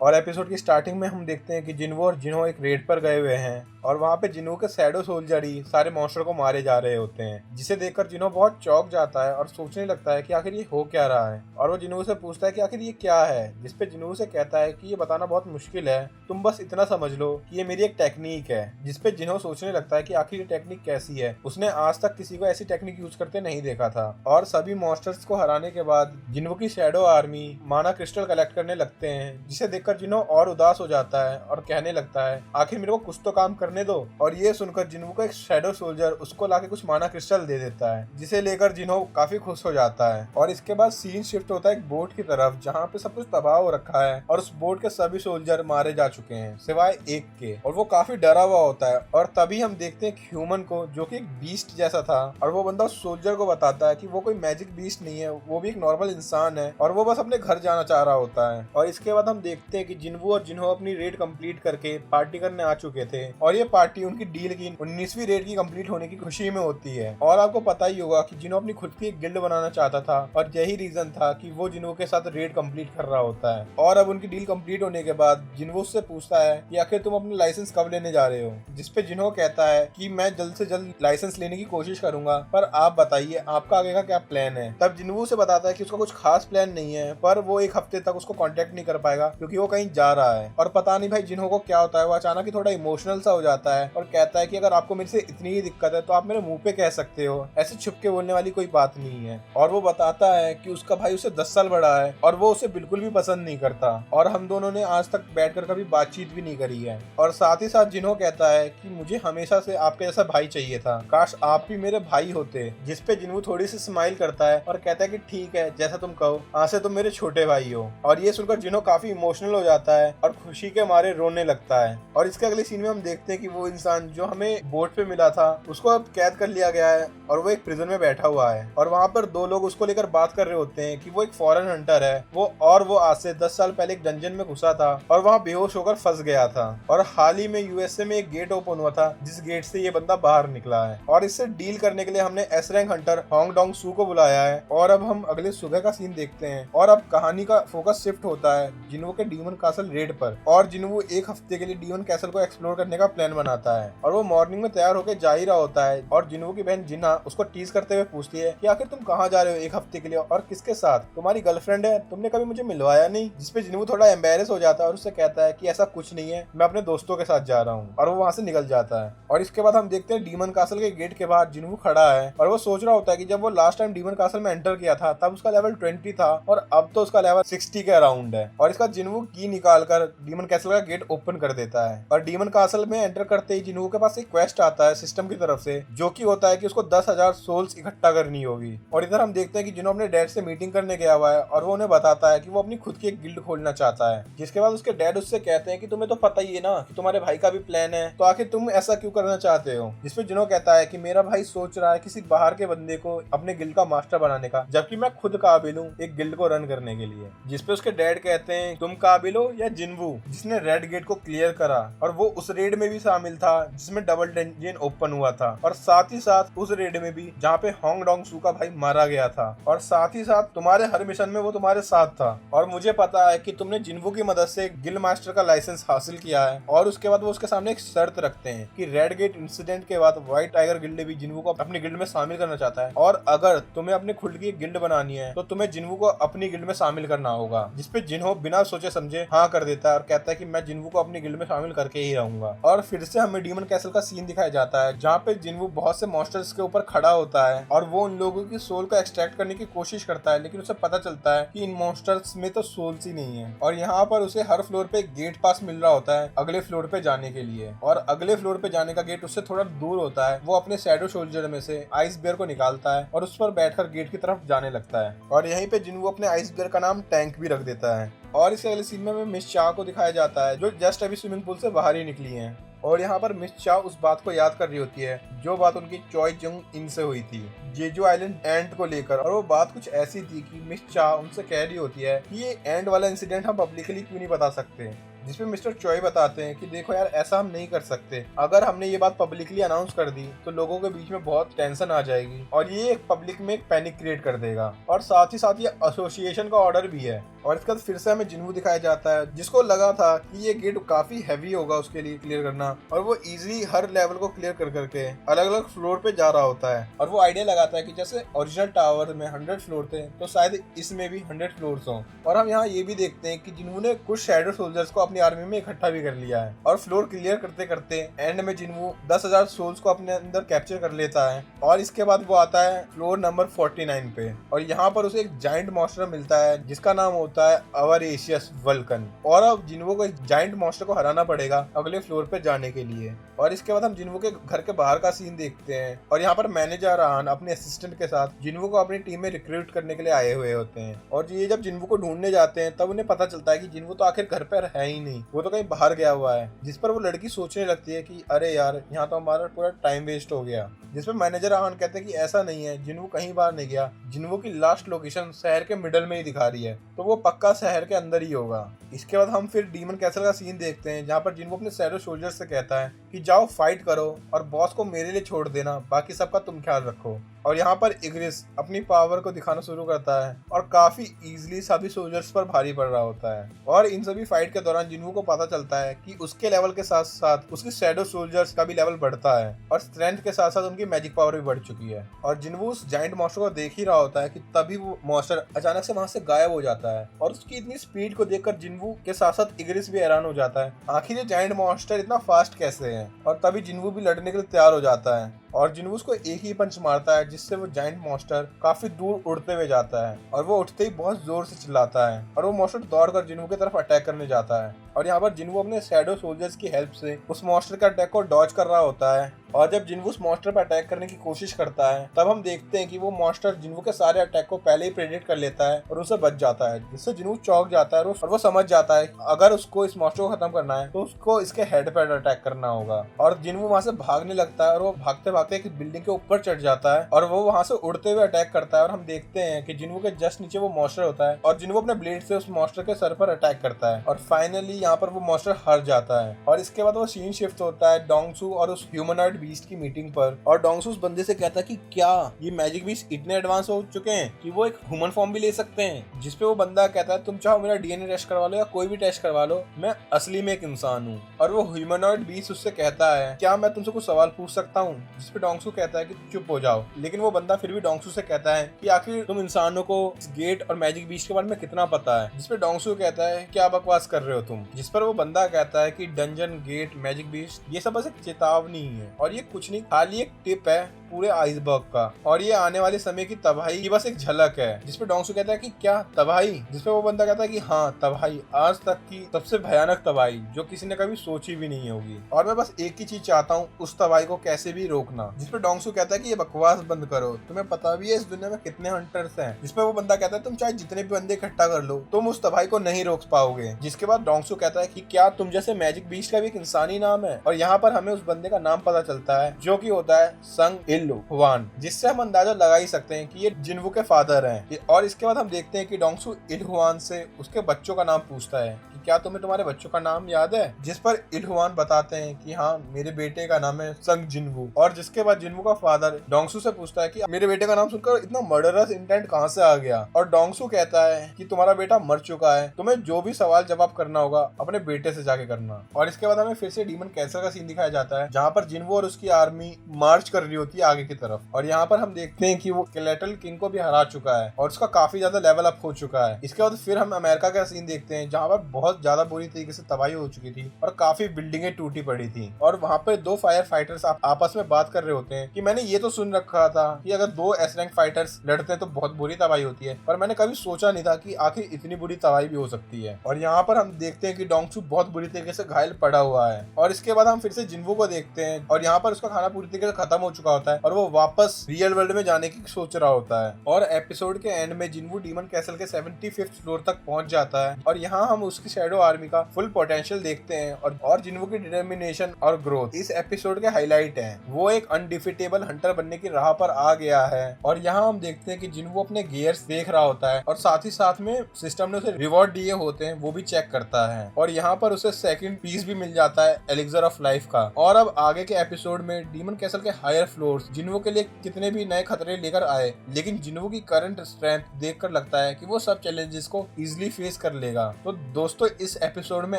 और एपिसोड की स्टार्टिंग में हम देखते हैं कि जिन्वो और जिन्हो एक रेड पर गए हुए हैं और वहाँ पे जिन्हो के शैडो सोल्जर ही सारे मॉन्स्टर को मारे जा रहे होते हैं, जिसे देखकर जिन्हो बहुत चौंक जाता है और सोचने लगता है कि आखिर ये हो क्या रहा है। और वो जिन्हो से पूछता है कि आखिर ये क्या है, जिसपे जिन्हो से कहता है कि ये बताना बहुत मुश्किल है, तुम बस इतना समझ लो कि ये मेरी एक टेक्निक है। जिसपे जिन्हो सोचने लगता है कि आखिर ये टेक्निक कैसी है, उसने आज तक किसी को ऐसी टेक्निक यूज करते नहीं देखा था। और सभी मॉन्स्टर्स को हराने के बाद जिन्हो की शैडो आर्मी माना क्रिस्टल कलेक्ट करने लगते हैं, जिसे देखकर जिन्हो और उदास हो जाता है और कहने लगता है आखिर मेरे को कुछ तो काम करने दो। और ये सुनकर जिन्हो का एक शैडो सोल्जर उसको लाके कुछ माना क्रिस्टल दे देता है, जिसे लेकर जिन्हो काफी खुश हो जाता है। और इसके बाद सीन शिफ्ट होता है एक बोट की तरफ, जहाँ पे सब कुछ तबाह हो रखा है और उस बोट के सभी सोल्जर मारे जा चुके हैं सिवाय एक के, और वो काफी डरा हुआ होता है। और तभी हम देखते हैं ह्यूमन को, जो कि एक बीस्ट जैसा था, और वो बंदा उस सोल्जर को बताता है कि वो कोई मैजिक बीस्ट नहीं है, वो भी एक नॉर्मल इंसान है और वो बस अपने घर जाना चाह रहा होता है। और इसके बाद हम देखते हैं कि जिन्वो और जिन्हो अपनी रेड कंप्लीट करके पार्टी करने आ चुके थे, और ये पार्टी उनकी डील की 19वीं रेड की कंप्लीट होने की खुशी में होती है। और आपको पता ही होगा कि जिन्हो अपनी खुद की एक गिल्ड बनाना चाहता था और यही रीजन था कि वो जिन्हो के साथ रेड कंप्लीट कर रहा होता है। और अब उनकी डील कंप्लीट होने के बाद जिन्हो उससे पूछता है कि आखिर तुम अपना लाइसेंस कब लेने जा रहे हो, जिसपे जिन्हो कहता है कि मैं जल्द से जल्द लाइसेंस लेने की कोशिश करूंगा, पर आप बताइए आपका आगे का क्या प्लान है। तब जिन्हो से बताता है कि उसका कुछ खास प्लान नहीं है, पर वो एक हफ्ते तक उसको कांटेक्ट नहीं कर पाएगा क्योंकि वो कहीं जा रहा है। और पता नहीं भाई जिन्हो को क्या होता है, वो अचानक ही थोड़ा इमोशनल सा हो जाता है और कहता है कि अगर आपको मेरे से इतनी ही दिक्कत है तो आप मेरे मुंह पे कह सकते हो, ऐसे छुप के बोलने वाली कोई बात नहीं है। और वो बताता है कि उसका भाई उसे 10 साल बड़ा है और वो उसे बिल्कुल भी पसंद नहीं करता, और हम दोनों ने आज तक बैठकर कभी बातचीत भी नहीं करी है। और साथ ही साथ जिन्हो कहता है कि मुझे हमेशा से आपके जैसा भाई चाहिए था, काश आप भी मेरे भाई होते। जिसपे जिन्हो थोड़ी सी स्माइल करता है और कहता है कि ठीक है, जैसा तुम कहो, आज से तुम मेरे छोटे भाई हो। और ये सुनकर जिन्हो काफी इमोशनल हो जाता है और खुशी के मारे रोने लगता है। और इसके अगले सीन में हम देखते हैं कि वो इंसान जो हमें बोट पे मिला था उसको अब कैद कर लिया गया है और वो एक प्रिजन में बैठा हुआ है। और वहाँ पर दो लोग उसको लेकर बात कर रहे होते हैं कि वो एक फॉरेन हंटर है, वो आज से 10 साल पहले एक डंजन में घुसा था और वहाँ बेहोश होकर फंस गया था, और हाल ही में यूएसए में एक गेट ओपन हुआ था जिस गेट से ये बंदा बाहर निकला है। और इससे डील करने के लिए हमने S rank hunter Hong Dong Su को बुलाया है। और अब हम अगले सुबह का सीन देखते हैं और अब कहानी का फोकस शिफ्ट होता है जिन्हो के डीमन कासल रेड पर। और जिन्हो एक हफ्ते के लिए डीमन कैसल को एक्सप्लोर करने का प्लान बनाता है और वो मॉर्निंग में तैयार होकर जा ही रहा होता है। और जिन्हो की बहन जिन्हा उसको टीज करते हुए पूछती है कि आखिर तुम कहाँ जा रहे हो एक हफ्ते के लिए और किसके साथ, तुम्हारी गर्लफ्रेंड है, तुमने कभी मुझे मिलवाया नहीं। जिसपे जिन्हो थोड़ा एम्बेरस हो जाता है और उससे कहता है कि ऐसा कुछ नहीं है, मैं अपने दोस्तों के साथ जा रहा हूँ, और वो वहाँ से निकल जाता है। और इसके बाद हम देखते हैं डीमन कासल के गेट के बाहर जिन्हो खड़ा है और वो सोच रहा होता है कि जब वो लास्ट टाइम डीमन कासल में एंटर किया था तब उसका लेवल 20 था और अब तो उसका लेवल 60 के अराउंड है। और इसका जिन्हो की निकाल कर डीमन कैसल का गेट ओपन कर देता है। और डीमन कासल में एंटर करते ही जिन्हो के पास एक क्वेस्ट आता है सिस्टम की तरफ से, जो कि होता है कि उसको 10,000 सोल्स इकट्ठा करनी होगी। और इधर हम देखते हैं कि जिन्हो अपने डैड से मीटिंग करने गया हुआ है और वो उन्हें बताता है कि वो अपनी खुद की एक गिल्ड खोलना चाहता है। जिसके बाद उसके डैड उससे कहते हैं कि तुम्हें तो पता ही है ना कि तुम्हारे भाई का भी प्लान है, तो आखिर तुम ऐसा क्यों करना चाहते हो। जिसपे जिन्हो कहता है कि मेरा भाई सोच रहा है किसी बाहर के बंदे को अपने गिल्ड का मास्टर बनाने का, जबकि मैं खुद काबिल हूँ एक गिल्ड को रन करने के लिए। जिसपे उसके डैड कहते हैं तुम काबिल हो या जिन्वो जिसने रेड गेट को क्लियर करा, और वो उस रेड में भी शामिल था जिसमें डबल डंजन ओपन हुआ था, और साथ ही साथ उस रेड में भी जहाँ पे होंग डोंग सू का भाई मारा गया था, और साथ ही साथ तुम्हारे हर मिशन में वो तुम्हारे साथ था। और मुझे पता है कि तुमने जिन्वो की मदद से गिल्ड मास्टर का लाइसेंस हासिल किया है। और उसके बाद वो उसके सामने एक शर्त रखते हैं कि रेड गेट इंसिडेंट के बाद व्हाइट टाइगर गिल्ड भी जिन्वो को अपनी गिल्ड में शामिल करना चाहता है, और अगर तुम्हें अपनी खुद की गिल्ड बनानी है तो तुम्हें जिन्वो को अपनी गिल्ड में शामिल करना होगा। जिसपे जिन्हो बिना सोचे समझे हाँ कर देता है और कहता है कि मैं जिन्वो को अपनी गिल्ड में शामिल करके ही रहूंगा। और फिर से हमें डीमन कैसल का सीन दिखाया जाता है जहाँ पे जिन्वो बहुत से मॉन्स्टर्स के ऊपर खड़ा होता है और वो उन लोगों की सोल को एक्सट्रैक्ट करने की कोशिश करता है, लेकिन उसे पता चलता है कि इन मॉन्स्टर्स में तो सोल्स ही नहीं है। और यहाँ पर उसे हर फ्लोर पे एक गेट पास मिल रहा होता है अगले फ्लोर पे जाने के लिए, और अगले फ्लोर पे जाने का गेट उससे थोड़ा दूर होता है। वो अपने शैडो सोल्जर में से आइस बियर को निकालता है और उस पर बैठकर गेट की तरफ जाने लगता है, और यहीं पे जिन्वो अपने आइस बियर का नाम टैंक भी रख देता है। और इस अगले सीन में हमें मिस चा को दिखाया जाता है जो जस्ट अभी स्विमिंग पूल से बाहर ही निकली हैं। और यहाँ पर मिस चा उस बात को याद कर रही होती है जो बात उनकी चॉय जंग इन से हुई थी जेजू आइलैंड एंड को लेकर। और वो बात कुछ ऐसी थी कि मिस चा उनसे कह रही होती है कि ये एंड वाला इंसिडेंट हम पब्लिकली क्यों नहीं बता सकते। जिसपे मिस्टर चॉय बताते हैं कि देखो यार, ऐसा हम नहीं कर सकते। अगर हमने ये बात पब्लिकली अनाउंस कर दी तो लोगों के बीच में बहुत टेंशन आ जाएगी और ये एक पब्लिक में एक पैनिक क्रिएट कर देगा। और साथ ही साथ ये एसोसिएशन का ऑर्डर भी है। और इसके बाद फिर से हमें जिन्वू दिखाया जाता है, जिसको लगा था कि ये गेट काफी हैवी होगा उसके लिए क्लियर करना, और वो इजीली हर लेवल को क्लियर कर करके अलग अलग फ्लोर पे जा रहा होता है। और वो आइडिया लगाता है कि जैसे ओरिजिनल टावर में 100 फ्लोर थे तो शायद इसमें भी 100 फ्लोर्स हों। और हम यहाँ ये भी देखते हैं कि जिन्वू ने कुछ शैडो सोल्जर्स को अपनी आर्मी में इकट्ठा भी कर लिया है। और फ्लोर क्लियर करते करते एंड में जिन्वू 10,000 सोल्स को अपने अंदर कैप्चर कर लेता है। और इसके बाद वो आता है फ्लोर नंबर 49 पे, और यहाँ पर उसे एक जाइंट मॉन्स्टर मिलता है जिसका नाम होता है अवरेशियस वल्कन। और अब जिन्वू को एक जाइंट मॉन्स्टर को हराना पड़ेगा अगले फ्लोर पे जाने के लिए। और इसके बाद हम जिन्वू के घर के बाहर का सीन देखते हैं, और यहाँ पर मैनेजर आन अपने असिस्टेंट के साथ जिन्वू को अपनी टीम में रिक्रूट करने के लिए आए हुए होते हैं। और ये जब जिन्वू को ढूंढने जाते हैं तब उन्हें पता चलता है कि जिन्वू तो आखिर घर पर है ही नहीं, वो तो कहीं बाहर गया हुआ है। जिस पर वो लड़की सोचने लगती है कि अरे यार, यहाँ तो हमारा पूरा टाइम वेस्ट हो गया। जिसपे मैनेजर आन कहते हैं कि ऐसा नहीं है, जिन्वू कहीं बाहर नहीं गया, जिन्वू की लास्ट लोकेशन शहर के मिडल में ही दिखा रही है, तो वो पक्का शहर के अंदर ही होगा। इसके बाद हम फिर डीमन कैसल का सीन देखते हैं, जहाँ पर जिन्वू अपने शैडो सोल्जर से कहता है कि जाओ फाइट करो और बॉस को मेरे लिए छोड़ देना, बाकी सबका तुम ख्याल रखो। और यहाँ पर इग्रिस अपनी पावर को दिखाना शुरू करता है और काफी इजीली सभी सोल्जर्स पर भारी पड़ रहा होता है। और इन सभी फाइट के दौरान जिन्वू को पता चलता है कि उसके लेवल के साथ साथ उसकी शैडो सोल्जर्स का भी लेवल बढ़ता है, और स्ट्रेंथ के साथ साथ उनकी मैजिक पावर भी बढ़ चुकी है। और जिन्वू उस जाइंट मॉन्स्टर को देख ही रहा होता है कि तभी वो मॉन्स्टर अचानक से वहां से गायब हो जाता है। और उसकी इतनी स्पीड को देखकर जिन्वू के साथ साथ इग्रिस भी हैरान हो जाता है, आखिर ये जाइंट मॉन्स्टर इतना फास्ट कैसे है। और तभी जिन्वू भी लड़ने के लिए तैयार हो जाता है, और जिन्वू उसको एक ही पंच मारता है, जिससे वो जाइंट मॉन्स्टर काफी दूर उड़ते हुए जाता है। और वो उठते ही बहुत जोर से चिल्लाता है, और वो मॉन्स्टर दौड़कर जिन्वू की तरफ अटैक करने जाता है। और यहाँ पर जिन्वू अपने शैडो सोल्जर्स की हेल्प से उस मॉन्स्टर के अटैक को डॉज कर रहा होता है। और जब जिन्वू उस मॉन्स्टर पर अटैक करने की कोशिश करता है, तब हम देखते हैं कि वो मॉन्स्टर जिन्वू के सारे अटैक को पहले ही प्रेडिक्ट कर लेता है और उसे बच जाता है, जिससे जिन्वू चौंक जाता है और वो समझ जाता है अगर उसको इस मॉन्स्टर को खत्म करना है तो उसको इसके हेड पर अटैक करना होगा। और जिन्वू वहां से भागने लगता है, और वो भागते भागते एक बिल्डिंग के ऊपर चढ़ जाता है, और वो वहां से उड़ते हुए अटैक करता है। और हम देखते हैं कि जिन्वू के जस्ट नीचे वो मॉन्स्टर होता है, और जिन्वू अपने ब्लेड से उस मॉन्स्टर के सर पर अटैक करता है, और फाइनली यहाँ पर वो मॉन्स्टर हार जाता है। और इसके बाद वो सीन शिफ्ट होता है डोंगसू और उस ह्यूमनॉइड बीस्ट की मीटिंग पर। और डोंगसू उस बंदे से कहता है कि क्या ये मैजिक बीस्ट इतने एडवांस हो चुके हैं कि वो एक ह्यूमन फॉर्म भी ले सकते हैं। जिसपे वो बंदा कहता है तुम चाहो मेरा डीएनए टेस्ट करवा लो या कोई भी टेस्ट करवा लो, मैं असली में एक इंसान हूँ। और वो ह्यूमनॉइड बीस्ट उससे कहता है क्या मैं तुमसे कुछ सवाल पूछ सकता हूँ, जिसपे डोंगसू कहता है कि चुप हो जाओ। लेकिन वो बंदा फिर भी डोंगसू से कहता है कि आखिर तुम इंसानों को इस गेट और मैजिक बीस्ट के बारे में कितना पता है। जिसपे डोंगसू कहता है क्या बकवास कर रहे हो तुम। जिस पर वो बंदा कहता है कि डंजन, गेट, मैजिक बीस्ट ये सब बस एक चेतावनी है, और ये कुछ नहीं, खाली एक टिप है पूरे आइसबर्ग का, और ये आने वाले समय की तबाही की बस एक झलक है। जिसपे डोंगसू कहता है कि क्या तबाही। जिसपे वो बंदा कहता है कि हाँ तबाही, आज तक की सबसे भयानक तबाही जो किसी ने कभी सोची भी नहीं होगी, और मैं बस एक ही चीज चाहता हूँ, उस तबाही को कैसे भी रोकना। जिसपे डोंगसू कहता है कि ये बकवास बंद करो, तुम्हें पता भी है इस दुनिया में कितने हंटर्स हैं। जिसपे वो बंदा कहता है तुम चाहे जितने भी बंदे इकट्ठा कर लो, तुम उस तबाही को नहीं रोक पाओगे। जिसके बाद डोंगसू कहता है कि क्या तुम जैसे मैजिक बीस्ट का भी एक इंसानी नाम है। और यहाँ पर हमें उस बंदे का नाम पता चलता है जो कि होता है संग इल हुआन, जिससे हम अंदाजा लगा ही सकते हैं कि ये जिन्वू के फादर हैं। और इसके बाद हम देखते हैं कि डोंगसू इल हुआन से उसके बच्चों का नाम पूछता है कि क्या तुम्हें तुम्हारे बच्चों का नाम याद है। जिस पर इल हुआन बताते हैं कि हाँ मेरे बेटे का नाम है संग जिन्वू। और जिसके बाद जिन्वू का फादर डोंगसू से पूछता है कि मेरे बेटे का नाम सुनकर इतना मर्डरस इंटेंट कहाँ से आ गया। और डोंगसू कहता है कि तुम्हारा बेटा मर चुका है, तुम्हें जो भी सवाल जवाब करना होगा अपने बेटे से जाके करना। और इसके बाद हमें फिर से डीमन कैसल का सीन दिखाया जाता है, जहाँ पर जिन्वू और उसकी आर्मी मार्च कर रही होती है आगे की तरफ। और यहाँ पर हम देखते हैं कि वो स्केलेटल किंग को भी हरा चुका है और उसका काफी ज्यादा लेवल अप हो चुका है। इसके बाद फिर हम अमेरिका का सीन देखते हैं, जहाँ पर बहुत ज्यादा बुरी तरीके से तबाही हो चुकी थी और काफी बिल्डिंगें टूटी पड़ी थी। और वहाँ पे दो फायर फाइटर्स आपस में बात कर रहे होते हैं कि मैंने ये तो सुन रखा था कि अगर दो एस रैंक फाइटर्स लड़ते हैं तो बहुत बुरी तबाही होती है, पर मैंने कभी सोचा नहीं था कि आखिर इतनी बुरी तबाही भी हो सकती है। और यहाँ पर हम देखते हैं कि डोंगसू बहुत बुरी तरीके से घायल पड़ा हुआ है। और इसके बाद हम फिर से जिन्वू को देखते हैं, और यहाँ पर उसका खाना पूरी तरीके से खत्म हो चुका होता है और वो वापस रियल वर्ल्ड में जाने की सोच रहा होता है। और एपिसोड के एंड में जिन्वू डीमन कैसल के 75th फ्लोर तक पहुंच जाता है, और यहाँ हम उसकी शैडो आर्मी का फुल पोटेंशियल देखते हैं और जिन्वो की डिटर्मिनेशन और ग्रोथ इस एपिसोड के हाईलाइट है। वो एक अनडिफिटेबल हंटर बनने की राह पर आ गया है और यहाँ हम देखते हैं कि जिन्वो अपने गियर्स देख रहा होता है और साथ ही साथ में सिस्टम ने उसे रिवॉर्ड दिए होते हैं वो भी चेक करता है और यहाँ पर उसे सेकंड पीस भी मिल जाता है एलिक्सर ऑफ लाइफ का। और अब आगे के एपिसोड में डीमन कैसल के हायर फ्लोर्स जिन्वो के लिए कितने भी नए खतरे लेकर आए, लेकिन जिन्वो की करंट स्ट्रेंथ देखकर लगता है कि वो सब चैलेंजेस को इजीली फेस कर लेगा। तो दोस्तों इस एपिसोड में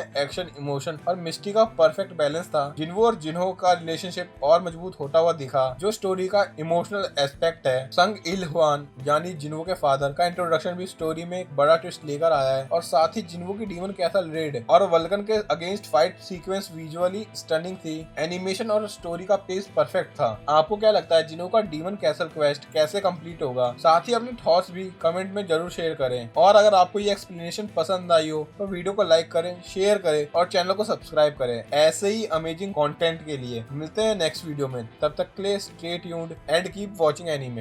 एक्शन, इमोशन और मिस्ट्री का परफेक्ट बैलेंस था। जिन्वो और जिन्हो का रिलेशनशिप और मजबूत होता हुआ दिखा। जो स्टोरी का इमोशनल एस्पेक्ट है, संग इल हुआन यानी जिन्वो के फादर का इंट्रोडक्शन भी स्टोरी में एक बड़ा ट्विस्ट लेकर आया है और साथ ही जिन्वो की डीमन कैसल रेड और वल्कन के against fight sequence visually stunning थी। एनिमेशन और स्टोरी का पेस परफेक्ट था। आपको क्या लगता है जिन्हो का डीमन कैसल क्वेस्ट कैसे कंप्लीट होगा? साथ ही अपनी थॉट्स भी कमेंट में जरूर शेयर करें और अगर आपको ये एक्सप्लेनेशन पसंद आई हो तो वीडियो को लाइक करें, शेयर करें और चैनल को सब्सक्राइब करें। ऐसे ही अमेजिंग कंटेंट के लिए मिलते हैं नेक्स्ट वीडियो में। तब तक के लिए stay tuned and keep watching anime.